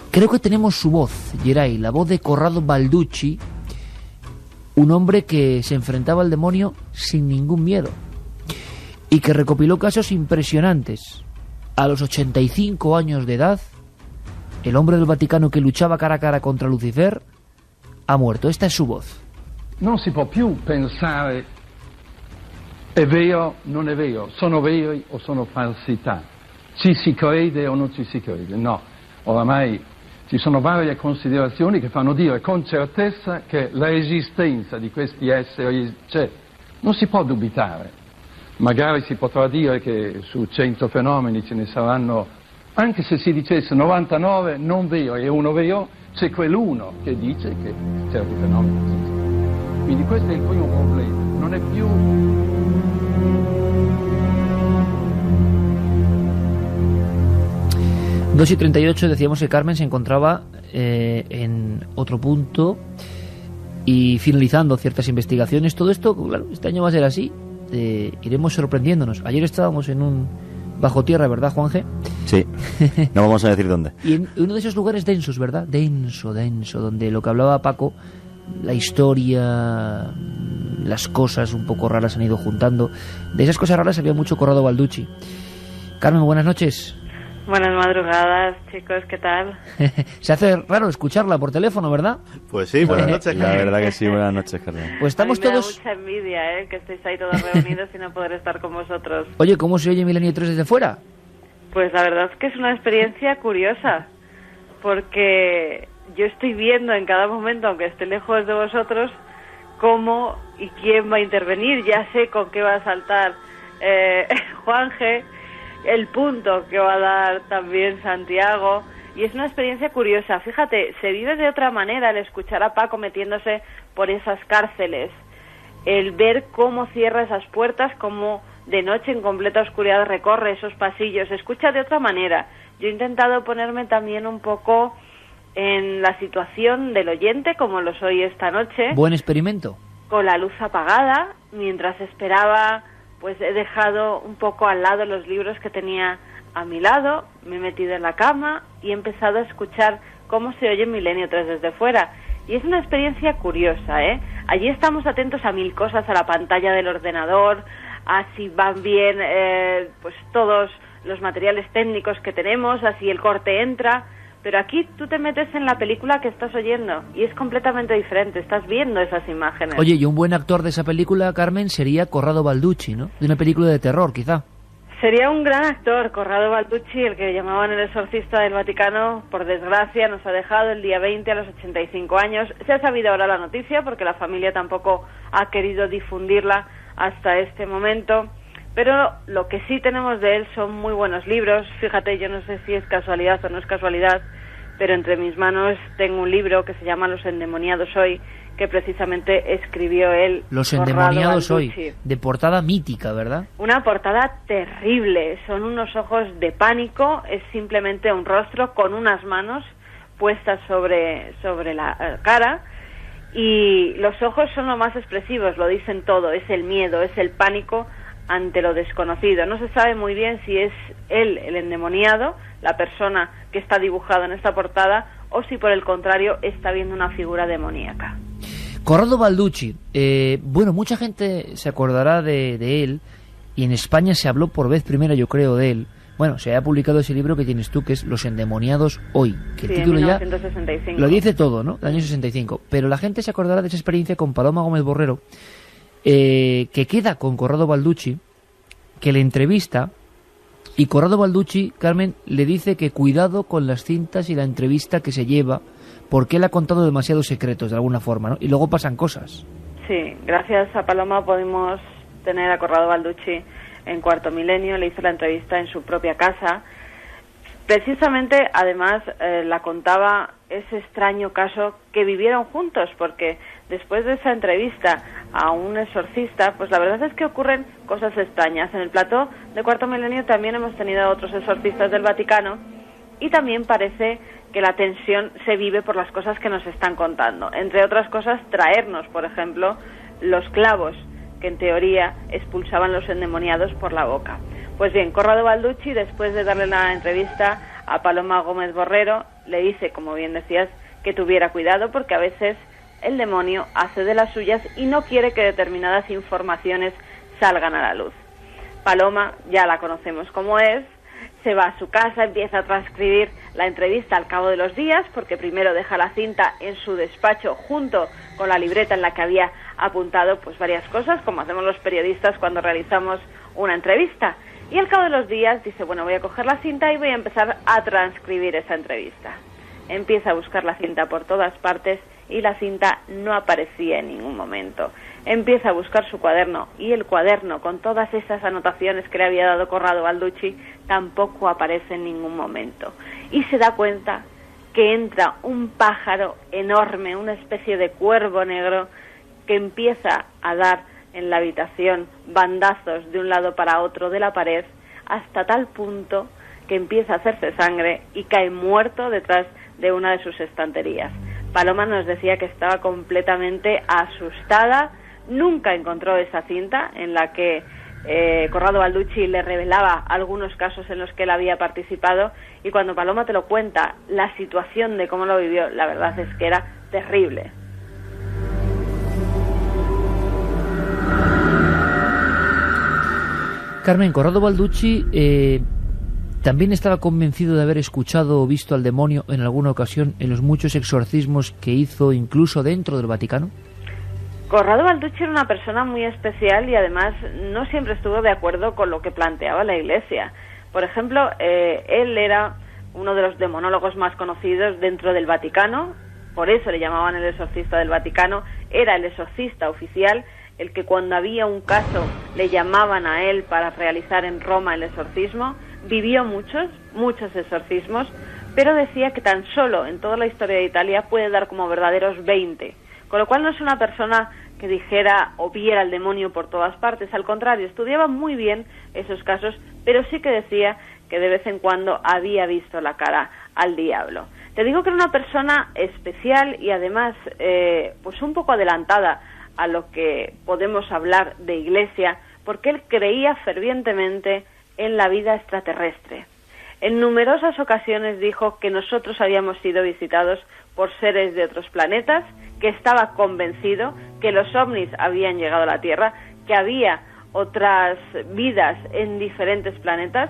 Creo que tenemos su voz, Geray, la voz de Corrado Balducci, un hombre que se enfrentaba al demonio sin ningún miedo y que recopiló casos impresionantes. A los 85 años de edad, el hombre del Vaticano que luchaba cara a cara contra Lucifer ha muerto. Esta es su voz. Non si può più pensare è vero, non è vero, sono veri o sono falsità, ci si crede o non ci si crede. No, oramai ci sono varie considerazioni che fanno dire con certezza che l'esistenza di questi esseri c'è. Non si può dubitare. Magari si potrà dire che su 100 fenomeni ce ne saranno, anche se si dicesse 99 non veri e uno vero, c'è quell'uno che dice che certi fenomeni esistono. Quindi questo è il primo problema, non è più... Dos y 38, decíamos que Carmen se encontraba en otro punto y finalizando ciertas investigaciones. Todo esto, claro, este año va a ser así. iremos sorprendiéndonos. Ayer estábamos en un bajo tierra, ¿verdad, Juanje? Sí, no vamos a decir dónde. Y en uno de esos lugares densos, ¿verdad? Denso, donde lo que hablaba Paco, la historia, las cosas un poco raras se han ido juntando. De esas cosas raras había mucho Corrado Balducci. Carmen, buenas noches. Buenas madrugadas, chicos, ¿qué tal? Se hace raro escucharla por teléfono, ¿verdad? Pues sí, buenas noches, La Carmen. verdad que sí, buenas noches, Carmen. Pues estamos a mí me todos... da mucha envidia, que estéis ahí todos reunidos y no poder estar con vosotros. Oye, ¿cómo se oye Milenio 3 desde fuera? Pues la verdad es que es una experiencia curiosa, porque yo estoy viendo en cada momento, aunque esté lejos de vosotros, cómo y quién va a intervenir. Ya sé con qué va a saltar Juanje, el punto que va a dar también Santiago, y es una experiencia curiosa. Fíjate, se vive de otra manera el escuchar a Paco metiéndose por esas cárceles, el ver cómo cierra esas puertas, cómo de noche en completa oscuridad recorre esos pasillos, se escucha de otra manera. Yo he intentado ponerme también un poco en la situación del oyente, como lo soy esta noche. Buen experimento. Con la luz apagada, mientras esperaba, pues he dejado un poco al lado los libros que tenía a mi lado, me he metido en la cama y he empezado a escuchar cómo se oye Milenio 3 desde fuera. Y es una experiencia curiosa, ¿eh? Allí estamos atentos a mil cosas, a la pantalla del ordenador, a si van bien pues todos los materiales técnicos que tenemos, a si el corte entra. Pero aquí tú te metes en la película que estás oyendo y es completamente diferente, estás viendo esas imágenes. Oye, y un buen actor de esa película, Carmen, sería Corrado Balducci, ¿no? De una película de terror, quizá. Sería un gran actor, Corrado Balducci, el que llamaban el exorcista del Vaticano. Por desgracia nos ha dejado el día 20 a los 85 años. Se ha sabido ahora la noticia porque la familia tampoco ha querido difundirla hasta este momento. Pero lo que sí tenemos de él son muy buenos libros. Fíjate, yo no sé si es casualidad o no es casualidad, pero entre mis manos tengo un libro que se llama Los endemoniados hoy, que precisamente escribió él. Los Corrado endemoniados Balducci. hoy, de portada mítica, ¿verdad? Una portada terrible, son unos ojos de pánico, es simplemente un rostro con unas manos puestas sobre la cara, y los ojos son lo más expresivos, lo dicen todo, es el miedo, es el pánico ante lo desconocido. No se sabe muy bien si es él el endemoniado, la persona que está dibujada en esta portada, o si por el contrario está viendo una figura demoníaca. Corrado Balducci, bueno, mucha gente se acordará de él, y en España se habló por vez primera, yo creo, de él. Bueno, se ha publicado ese libro que tienes tú, que es Los endemoniados hoy, que Sí, el título en ya 1965. lo dice todo, ¿no? Del año 65. Pero la gente se acordará de esa experiencia con Paloma Gómez Borrero, que queda con Corrado Balducci, que le entrevista, y Corrado Balducci, Carmen, le dice que cuidado con las cintas y la entrevista que se lleva, porque él ha contado demasiados secretos de alguna forma, ¿no? Y luego pasan cosas. Sí, gracias a Paloma pudimos tener a Corrado Balducci en Cuarto Milenio, le hizo la entrevista en su propia casa. Precisamente, además, la contaba ese extraño caso que vivieron juntos, porque después de esa entrevista a un exorcista, pues la verdad es que ocurren cosas extrañas. En el plató de Cuarto Milenio también hemos tenido a otros exorcistas del Vaticano, y también parece que la tensión se vive por las cosas que nos están contando. Entre otras cosas, traernos, por ejemplo, los clavos que en teoría expulsaban los endemoniados por la boca. Pues bien, Corrado Balducci, después de darle la entrevista a Paloma Gómez Borrero, le dice, como bien decías, que tuviera cuidado porque a veces el demonio hace de las suyas y no quiere que determinadas informaciones salgan a la luz. Paloma, ya la conocemos como es, se va a su casa, empieza a transcribir la entrevista al cabo de los días, porque primero deja la cinta en su despacho junto con la libreta en la que había apuntado pues varias cosas, como hacemos los periodistas cuando realizamos una entrevista. Y al cabo de los días dice, bueno, voy a coger la cinta y voy a empezar a transcribir esa entrevista. Empieza a buscar la cinta por todas partes y la cinta no aparecía en ningún momento. Empieza a buscar su cuaderno y el cuaderno con todas esas anotaciones que le había dado Corrado Balducci tampoco aparece en ningún momento. Y se da cuenta que entra un pájaro enorme, una especie de cuervo negro, que empieza a dar en la habitación bandazos de un lado para otro de la pared, hasta tal punto que empieza a hacerse sangre y cae muerto detrás de una de sus estanterías. Paloma nos decía que estaba completamente asustada nunca encontró esa cinta en la que Corrado Balducci le revelaba algunos casos en los que él había participado, y cuando Paloma te lo cuenta, la situación de cómo lo vivió, la verdad es que era terrible. Carmen, Corrado Balducci también estaba convencido de haber escuchado o visto al demonio en alguna ocasión en los muchos exorcismos que hizo incluso dentro del Vaticano. Corrado Balducci era una persona muy especial y además no siempre estuvo de acuerdo con lo que planteaba la Iglesia. Por ejemplo, él era uno de los demonólogos más conocidos dentro del Vaticano, por eso le llamaban el exorcista del Vaticano, era el exorcista oficial, el que cuando había un caso le llamaban a él para realizar en Roma el exorcismo. Vivió muchos exorcismos, pero decía que tan solo en toda la historia de Italia puede dar como verdaderos 20, con lo cual no es una persona que dijera o viera al demonio por todas partes, al contrario, estudiaba muy bien esos casos, pero sí que decía que de vez en cuando había visto la cara al diablo. Te digo que era una persona especial y además pues un poco adelantada a lo que podemos hablar de Iglesia, porque él creía fervientemente en la vida extraterrestre. En numerosas ocasiones dijo que nosotros habíamos sido visitados por seres de otros planetas, que estaba convencido que los ovnis habían llegado a la Tierra, que había otras vidas en diferentes planetas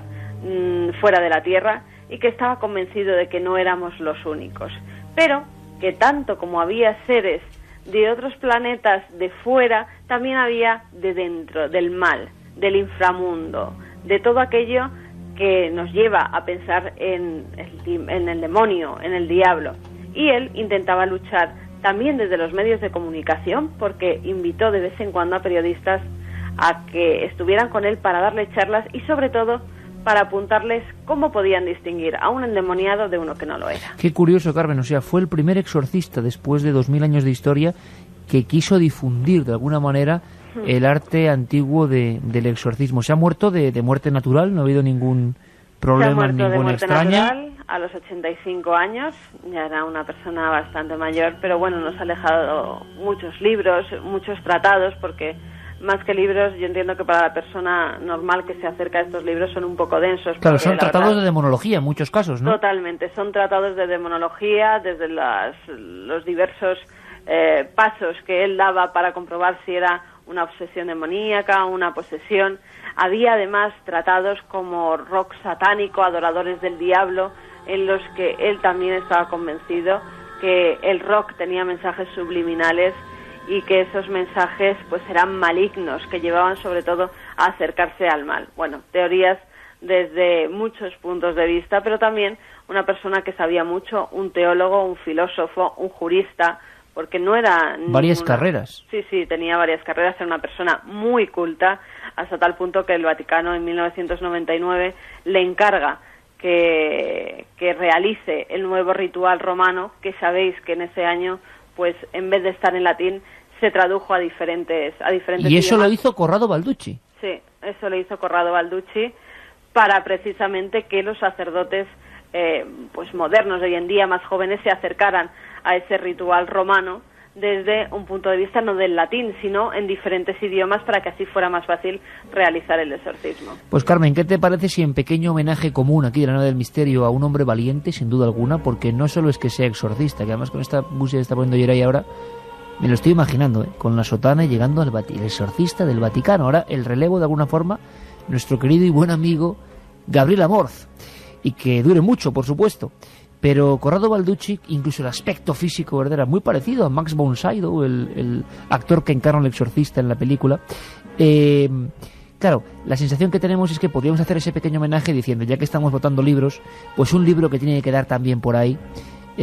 fuera de la Tierra, y que estaba convencido de que no éramos los únicos, pero que tanto como había seres de otros planetas de fuera, también había de dentro, del mal, del inframundo, de todo aquello que nos lleva a pensar en el demonio, en el diablo. Y él intentaba luchar también desde los medios de comunicación, porque invitó de vez en cuando a periodistas a que estuvieran con él para darle charlas y sobre todo para apuntarles cómo podían distinguir a un endemoniado de uno que no lo era. Qué curioso, Carmen, o sea, fue el primer exorcista después de 2000 años de historia que quiso difundir de alguna manera el arte antiguo del exorcismo. Se ha muerto de muerte natural, no ha habido ningún problema, ninguna extraña. Natural, a los 85 años, ya era una persona bastante mayor, pero bueno, nos ha dejado muchos libros, muchos tratados, porque más que libros, yo entiendo que para la persona normal que se acerca a estos libros son un poco densos. Claro, son tratados de demonología en muchos casos, ¿no? Totalmente, son tratados de demonología, desde los diversos pasos que él daba para comprobar si era una obsesión demoníaca, una posesión. Había además tratados como rock satánico, adoradores del diablo, en los que él también estaba convencido que el rock tenía mensajes subliminales y que esos mensajes pues eran malignos, que llevaban sobre todo a acercarse al mal. Bueno, teorías desde muchos puntos de vista, pero también una persona que sabía mucho, un teólogo, un filósofo, un jurista, porque no era... Varias carreras. Sí, tenía varias carreras, era una persona muy culta, hasta tal punto que el Vaticano en 1999 le encarga que realice el nuevo ritual romano, que sabéis que en ese año, pues en vez de estar en latín, se tradujo a diferentes ¿Y eso idiomas. lo hizo Corrado Balducci? Sí, eso lo hizo Corrado Balducci para precisamente que los sacerdotes pues modernos de hoy en día, más jóvenes, se acercaran a ese ritual romano desde un punto de vista no del latín, sino en diferentes idiomas, para que así fuera más fácil realizar el exorcismo. Pues Carmen, ¿qué te parece si en pequeño homenaje común aquí de la Nave del Misterio a un hombre valiente, sin duda alguna, porque no solo es que sea exorcista, que además con esta música que está poniendo Yeray ahora, me lo estoy imaginando, con la sotana y llegando al el exorcista del Vaticano, ahora el relevo de alguna forma, nuestro querido y buen amigo Gabriel Amorth, y que dure mucho, por supuesto. Pero Corrado Balducci, incluso el aspecto físico, ¿verdad?, era muy parecido a Max von Sydow, el actor que encarna al exorcista en la película. Claro, la sensación que tenemos es que podríamos hacer ese pequeño homenaje diciendo, ya que estamos votando libros, pues un libro que tiene que quedar también por ahí,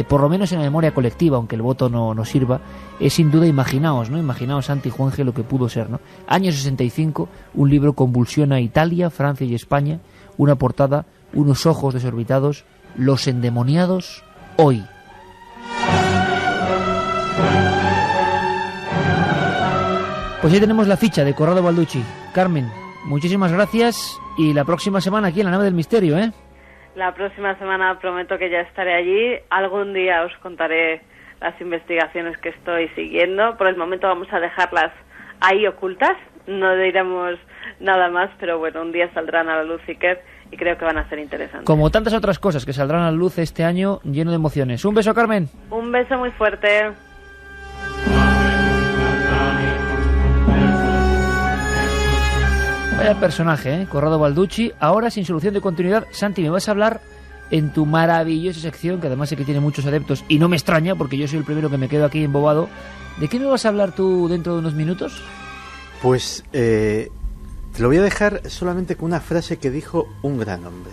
por lo menos en la memoria colectiva, aunque el voto no sirva, es sin duda Imaginaos, ¿no? Imaginaos, Santi Juanje, lo que pudo ser, ¿no? Año 65, un libro convulsiona Italia, Francia y España, una portada, unos ojos desorbitados, los endemoniados hoy. Pues ya tenemos la ficha de Corrado Balducci. Carmen, muchísimas gracias y la próxima semana aquí en la Nave del Misterio, ¿eh? La próxima semana prometo que ya estaré allí. Algún día os contaré las investigaciones que estoy siguiendo. Por el momento vamos a dejarlas ahí ocultas. No diremos nada más, pero bueno, un día saldrán a la luz Iker y creo que van a ser interesantes. Como tantas otras cosas que saldrán a la luz este año, lleno de emociones. Un beso, Carmen. Un beso muy fuerte. Vaya personaje, Corrado Balducci. Ahora, sin solución de continuidad, Santi, me vas a hablar en tu maravillosa sección, que además sé que tiene muchos adeptos, y no me extraña, porque yo soy el primero que me quedo aquí embobado. ¿De qué me vas a hablar tú dentro de unos minutos? Pues te lo voy a dejar solamente con una frase que dijo un gran hombre.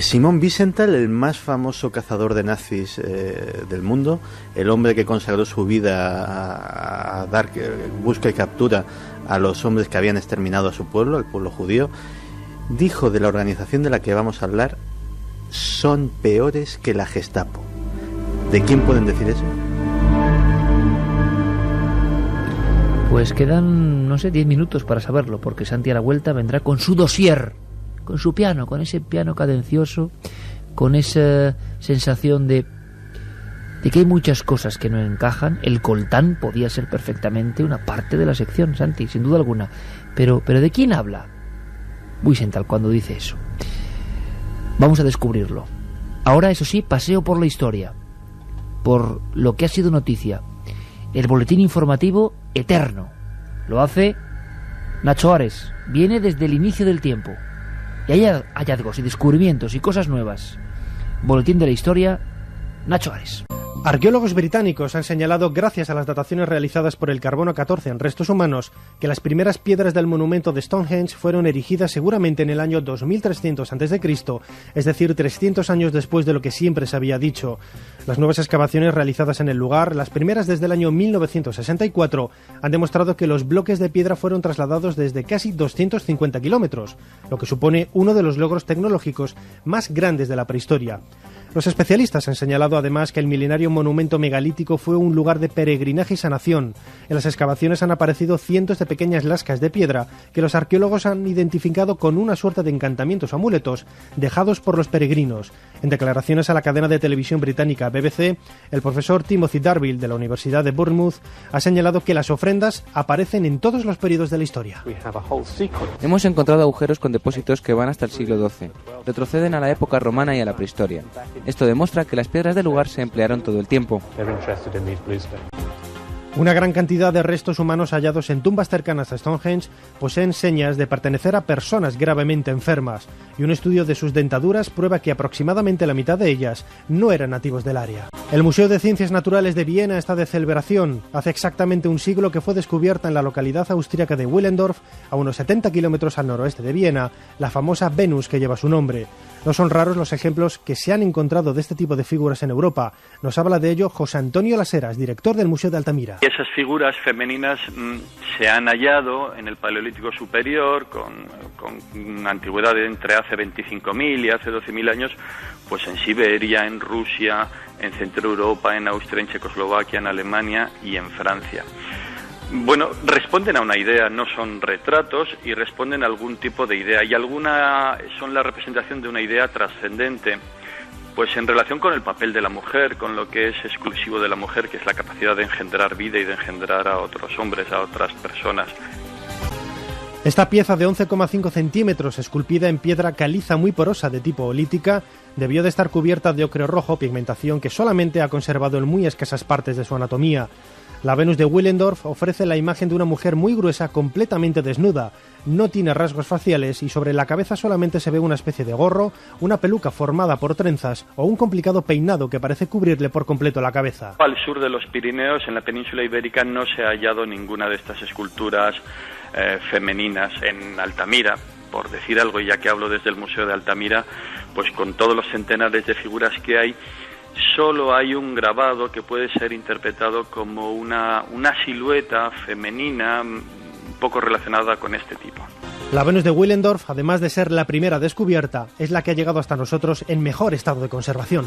Simón Wiesenthal, el más famoso cazador de nazis del mundo, el hombre que consagró su vida a dar busca y captura a los hombres que habían exterminado a su pueblo, al pueblo judío, dijo de la organización de la que vamos a hablar: son peores que la Gestapo. ¿De quién pueden decir eso? Pues quedan, no sé, 10 minutos para saberlo, porque Santi a la vuelta vendrá con su dossier, con su piano, con ese piano cadencioso, con esa sensación de que hay muchas cosas que no encajan. El coltán podía ser perfectamente una parte de la sección, Santi, sin duda alguna. Pero ¿de quién habla Wiesenthal cuando dice eso? Vamos a descubrirlo. Ahora, eso sí, paseo por la historia, por lo que ha sido noticia. El boletín informativo eterno. Lo hace Nacho Ares. Viene desde el inicio del tiempo. Y hay hallazgos y descubrimientos y cosas nuevas. Boletín de la historia, Nacho Ares. Arqueólogos británicos han señalado, gracias a las dataciones realizadas por el carbono 14 en restos humanos, que las primeras piedras del monumento de Stonehenge fueron erigidas seguramente en el año 2300 a.C., es decir, 300 años después de lo que siempre se había dicho. Las nuevas excavaciones realizadas en el lugar, las primeras desde el año 1964, han demostrado que los bloques de piedra fueron trasladados desde casi 250 kilómetros, lo que supone uno de los logros tecnológicos más grandes de la prehistoria. Los especialistas han señalado además que el milenario monumento megalítico fue un lugar de peregrinaje y sanación. En las excavaciones han aparecido cientos de pequeñas lascas de piedra que los arqueólogos han identificado con una suerte de encantamientos o amuletos dejados por los peregrinos. En declaraciones a la cadena de televisión británica BBC, el profesor Timothy Darville de la Universidad de Bournemouth ha señalado que las ofrendas aparecen en todos los periodos de la historia. Hemos encontrado agujeros con depósitos que van hasta el siglo XII. Retroceden a la época romana y a la prehistoria. Esto demuestra que las piedras del lugar se emplearon todo el tiempo. Una gran cantidad de restos humanos hallados en tumbas cercanas a Stonehenge poseen señas de pertenecer a personas gravemente enfermas, y un estudio de sus dentaduras prueba que aproximadamente la mitad de ellas no eran nativos del área. El Museo de Ciencias Naturales de Viena está de celebración. Hace exactamente un siglo que fue descubierta en la localidad austríaca de Willendorf, a unos 70 kilómetros al noroeste de Viena, la famosa Venus que lleva su nombre. No son raros los ejemplos que se han encontrado de este tipo de figuras en Europa. Nos habla de ello José Antonio Las Heras, director del Museo de Altamira. Esas figuras femeninas se han hallado en el Paleolítico Superior con una antigüedad de entre hace 25.000 y hace 12.000 años, pues en Siberia, en Rusia, en Centro Europa, en Austria, en Checoslovaquia, en Alemania y en Francia. Bueno, responden a una idea, no son retratos y responden a algún tipo de idea, y alguna son la representación de una idea trascendente, pues en relación con el papel de la mujer, con lo que es exclusivo de la mujer, que es la capacidad de engendrar vida y de engendrar a otros hombres, a otras personas. Esta pieza de 11,5 centímetros, esculpida en piedra caliza muy porosa de tipo olítica, debió de estar cubierta de ocre rojo, pigmentación que solamente ha conservado en muy escasas partes de su anatomía. La Venus de Willendorf ofrece la imagen de una mujer muy gruesa, completamente desnuda. No tiene rasgos faciales y sobre la cabeza solamente se ve una especie de gorro, una peluca formada por trenzas o un complicado peinado que parece cubrirle por completo la cabeza. Al sur de los Pirineos, en la península ibérica, no se ha hallado ninguna de estas esculturas femeninas. En Altamira, por decir algo, ya que hablo desde el Museo de Altamira, pues con todos los centenares de figuras que hay, solo hay un grabado que puede ser interpretado como una silueta femenina un poco relacionada con este tipo. La Venus de Willendorf, además de ser la primera descubierta, es la que ha llegado hasta nosotros en mejor estado de conservación.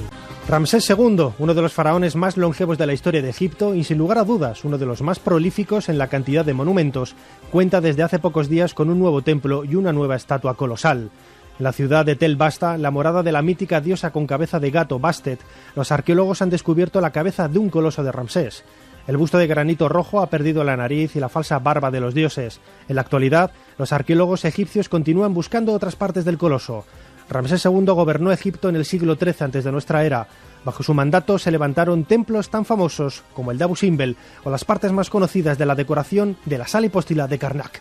Ramsés II, uno de los faraones más longevos de la historia de Egipto y sin lugar a dudas uno de los más prolíficos en la cantidad de monumentos, cuenta desde hace pocos días con un nuevo templo y una nueva estatua colosal. En la ciudad de Tel Basta, la morada de la mítica diosa con cabeza de gato Bastet, los arqueólogos han descubierto la cabeza de un coloso de Ramsés. El busto de granito rojo ha perdido la nariz y la falsa barba de los dioses. En la actualidad, los arqueólogos egipcios continúan buscando otras partes del coloso. Ramsés II gobernó Egipto en el siglo XIII antes de nuestra era. Bajo su mandato se levantaron templos tan famosos como el de Abu Simbel o las partes más conocidas de la decoración de la sala hipóstila de Karnak.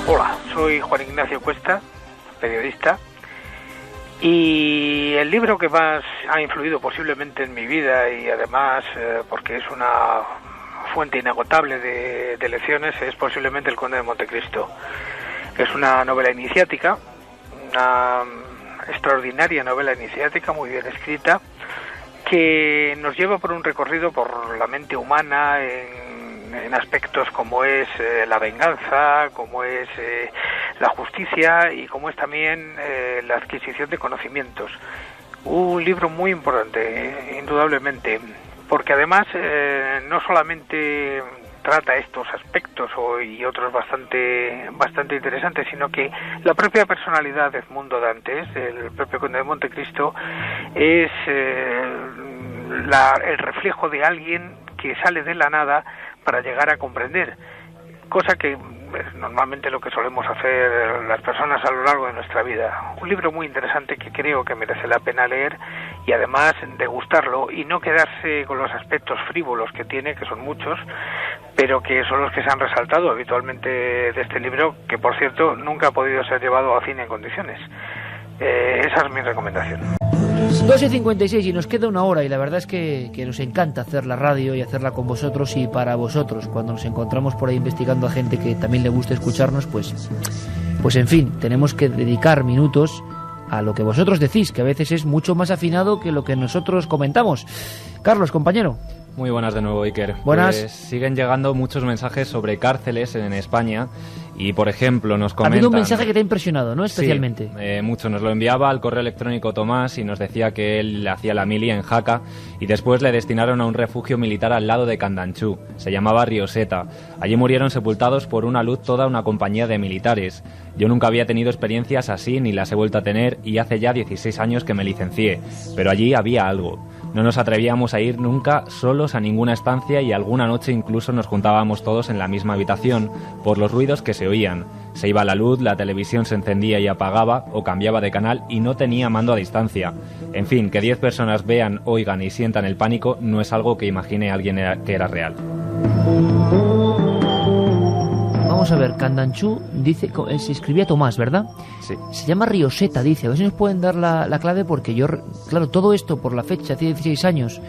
Hola, soy Juan Ignacio Cuesta, periodista, y el libro que más ha influido posiblemente en mi vida y además porque es una fuente inagotable de lecciones es posiblemente El Conde de Montecristo. Es una novela iniciática, una extraordinaria novela iniciática, muy bien escrita, que nos lleva por un recorrido por la mente humana en aspectos como es la venganza, como es la justicia y como es también la adquisición de conocimientos. Un libro muy importante, indudablemente, porque además no solamente trata estos aspectos y otros bastante interesantes, sino que la propia personalidad de Edmundo Dantes, el propio Conde de Montecristo, es el reflejo de alguien que sale de la nada para llegar a comprender, cosa que es normalmente lo que solemos hacer las personas a lo largo de nuestra vida. Un libro muy interesante que creo que merece la pena leer y además degustarlo y no quedarse con los aspectos frívolos que tiene, que son muchos, pero que son los que se han resaltado habitualmente de este libro, que por cierto nunca ha podido ser llevado a cine en condiciones. Esa es mi recomendación. 2:56 y nos queda una hora y la verdad es que nos encanta hacer la radio y hacerla con vosotros y para vosotros. Cuando nos encontramos por ahí investigando a gente que también le gusta escucharnos, pues en fin, tenemos que dedicar minutos a lo que vosotros decís, que a veces es mucho más afinado que lo que nosotros comentamos. Carlos, compañero. Muy buenas de nuevo, Iker. Buenas. Pues siguen llegando muchos mensajes sobre cárceles en España y, por ejemplo, nos comentan... Ha habido un mensaje que te ha impresionado, ¿no? Especialmente. Sí, mucho. Nos lo enviaba al correo electrónico Tomás y nos decía que él hacía la mili en Jaca y después le destinaron a un refugio militar al lado de Candanchú. Se llamaba Rioseta. Allí murieron sepultados por una luz toda una compañía de militares. Yo nunca había tenido experiencias así ni las he vuelto a tener y hace ya 16 años que me licencié. Pero allí había algo. No nos atrevíamos a ir nunca solos a ninguna estancia y alguna noche incluso nos juntábamos todos en la misma habitación por los ruidos que se oían. Se iba la luz, la televisión se encendía y apagaba o cambiaba de canal y no tenía mando a distancia. En fin, que 10 personas vean, oigan y sientan el pánico no es algo que imagine alguien que era real. Vamos a ver, Candanchú dice, se escribía Tomás, ¿verdad? Sí. Se llama Rioseta, dice. A ver si nos pueden dar la clave porque yo, claro, todo esto por la fecha, hace 16 años,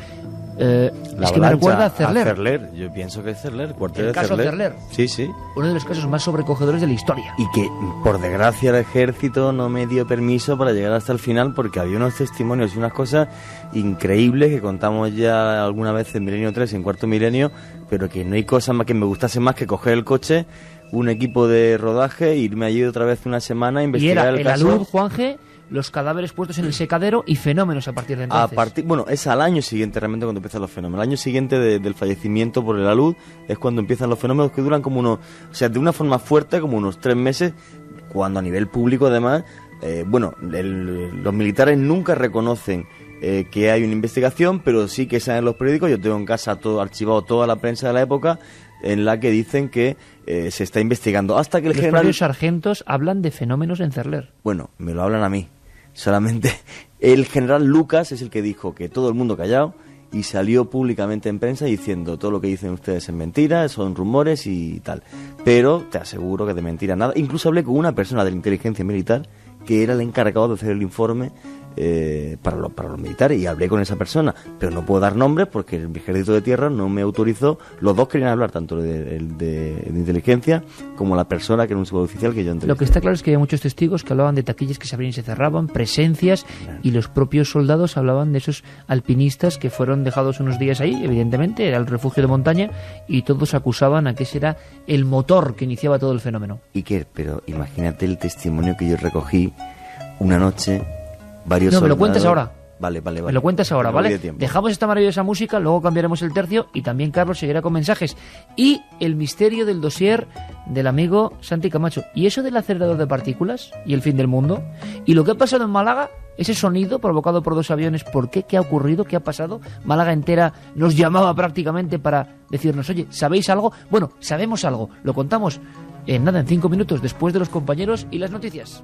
es que me recuerda a Cerler. Yo pienso que es Cerler, El caso Cerler. Sí, sí. Uno de los casos más sobrecogedores de la historia. Y que, por desgracia, el ejército no me dio permiso para llegar hasta el final porque había unos testimonios y unas cosas increíbles que contamos ya alguna vez en Milenio 3, en Cuarto Milenio, pero que no hay cosa más que me gustase más que coger el coche, un equipo de rodaje, irme allí otra vez una semana a investigar el caso. Y era el alud, Juanje, los cadáveres puestos en el secadero y fenómenos a partir de entonces. Bueno, es al año siguiente realmente cuando empiezan los fenómenos. El año siguiente del fallecimiento por el alud es cuando empiezan los fenómenos que duran como unos... O sea, de una forma fuerte, como unos 3 meses, cuando a nivel público además... los militares nunca reconocen que hay una investigación, pero sí que salen en los periódicos. Yo tengo en casa archivado toda la prensa de la época en la que dicen que se está investigando. Hasta que el general... Los propios sargentos hablan de fenómenos en Cerler. Bueno, me lo hablan a mí. Solamente el general Lucas es el que dijo que todo el mundo callado y salió públicamente en prensa diciendo todo lo que dicen ustedes es mentira, son rumores y tal. Pero te aseguro que de mentira nada. Incluso hablé con una persona de la inteligencia militar que era el encargado de hacer el informe para los militares y hablé con esa persona, pero no puedo dar nombres porque el ejército de tierra no me autorizó. Los dos querían hablar, tanto de inteligencia como la persona que era un suboficial que yo entrevisté. Lo que está claro es que había muchos testigos que hablaban de taquillas que se abrían y se cerraban, presencias, y los propios soldados hablaban de esos alpinistas que fueron dejados unos días ahí, evidentemente, era el refugio de montaña, y todos acusaban a que ese era el motor que iniciaba todo el fenómeno. Pero imagínate el testimonio que yo recogí una noche. Varios no, me lo soldados. Cuentas ahora. Vale. Me lo cuentas ahora, ¿vale? Dejamos esta maravillosa música, luego cambiaremos el tercio y también Carlos seguirá con mensajes. Y el misterio del dossier del amigo Santi Camacho. ¿Y eso del acelerador de partículas y el fin del mundo? ¿Y lo que ha pasado en Málaga? ese sonido provocado por 2 aviones, ¿por qué? ¿Qué ha ocurrido? ¿Qué ha pasado? Málaga entera nos llamaba prácticamente para decirnos, oye, ¿sabéis algo? Bueno, sabemos algo, lo contamos en 5 minutos después de los compañeros y las noticias.